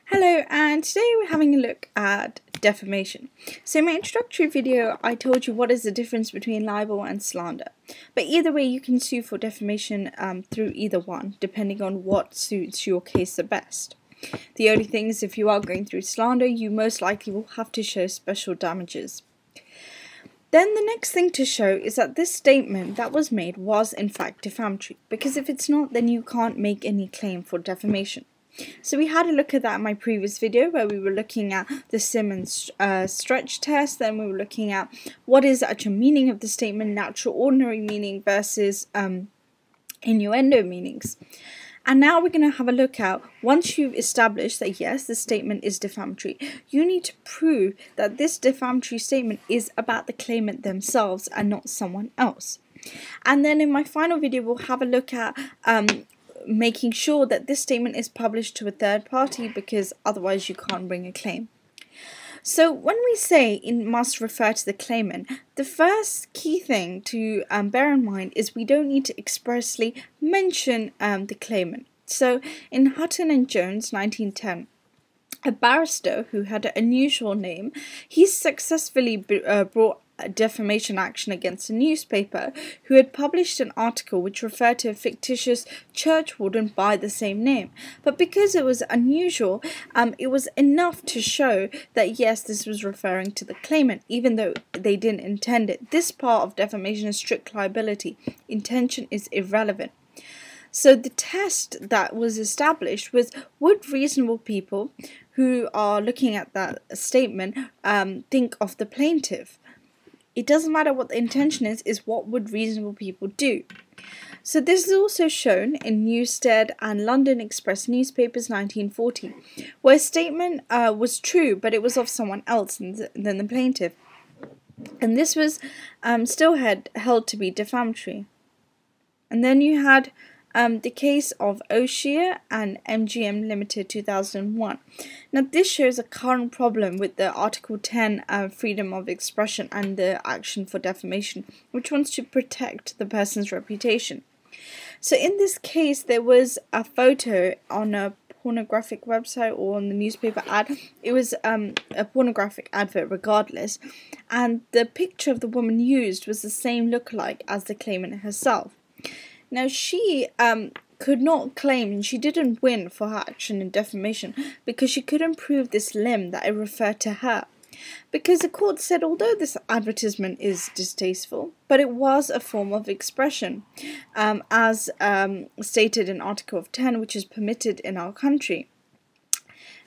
Hello, and today we're having a look at defamation. So in my introductory video I told you what is the difference between libel and slander, but either way you can sue for defamation through either one depending on what suits your case the best. The only thing is, if you are going through slander, you most likely will have to show special damages. Then the next thing to show is that this statement that was made was in fact defamatory, because if it's not, then you can't make any claim for defamation. So we had a look at that in my previous video where we were looking at the Simmons stretch test. Then we were looking at what is the actual meaning of the statement, natural ordinary meaning versus innuendo meanings. And now we're going to have a look at, once you've established that yes, the statement is defamatory, you need to prove that this defamatory statement is about the claimant themselves and not someone else. And then in my final video we'll have a look at making sure that this statement is published to a third party, because otherwise you can't bring a claim. So when we say it must refer to the claimant, the first key thing to bear in mind is we don't need to expressly mention the claimant. So in Hutton and Jones 1910, a barrister who had an unusual name, he successfully brought a defamation action against a newspaper who had published an article which referred to a fictitious churchwarden by the same name. But because it was unusual, it was enough to show that yes, this was referring to the claimant, even though they didn't intend it. This part of defamation is strict liability. Intention is irrelevant. So the test that was established was, would reasonable people who are looking at that statement think of the plaintiff? It doesn't matter what the intention is what would reasonable people do. So this is also shown in Newstead and London Express newspapers 1940, where a statement was true, but it was of someone else than the plaintiff. And this was still held to be defamatory. And then you had the case of O'Shea and MGM Limited 2001. Now this shows a current problem with the Article 10 freedom of expression and the action for defamation, which wants to protect the person's reputation. So in this case there was a photo on a pornographic website or on the newspaper ad. It was a pornographic advert regardless, and the picture of the woman used was the same lookalike as the claimant herself. Now she could not claim, and she didn't win for her action in defamation because she couldn't prove this limb that it referred to her. Because the court said although this advertisement is distasteful, but it was a form of expression, as stated in Article 10, which is permitted in our country.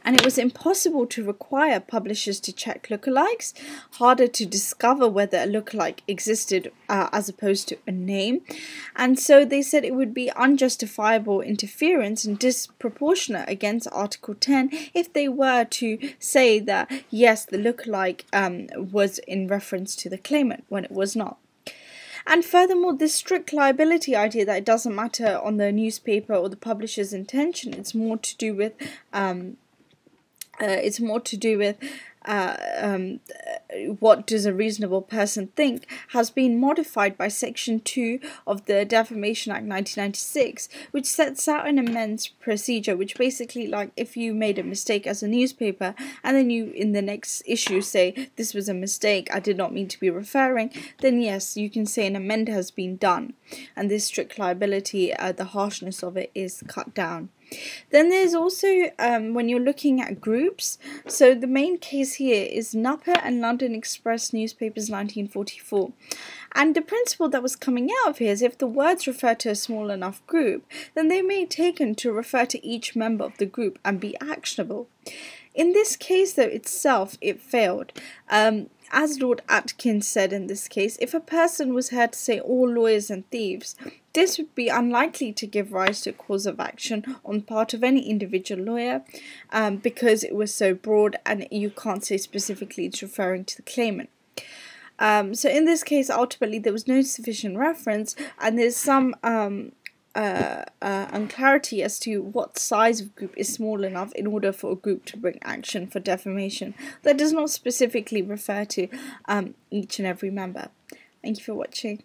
And it was impossible to require publishers to check lookalikes, harder to discover whether a lookalike existed as opposed to a name. And so they said it would be unjustifiable interference and disproportionate against Article 10 if they were to say that, yes, the lookalike was in reference to the claimant when it was not. And furthermore, this strict liability idea that it doesn't matter on the newspaper or the publisher's intention, it's more to do with what does a reasonable person think, has been modified by Section 2 of the Defamation Act 1996, which sets out an amends procedure, which basically, like, if you made a mistake as a newspaper and then you in the next issue say this was a mistake, I did not mean to be referring, then yes, you can say an amend has been done, and this strict liability, the harshness of it is cut down. Then there's also, when you're looking at groups, so the main case here is Napa and London Express newspapers 1944. And the principle that was coming out of here is if the words refer to a small enough group, then they may be taken to refer to each member of the group and be actionable. In this case, though, itself, it failed. As Lord Atkins said in this case, if a person was heard to say all lawyers and thieves, this would be unlikely to give rise to a cause of action on part of any individual lawyer, because it was so broad and you can't say specifically it's referring to the claimant. So in this case, ultimately, there was no sufficient reference, and there's some unclarity as to what size of group is small enough in order for a group to bring action for defamation. That does not specifically refer to each and every member. Thank you for watching.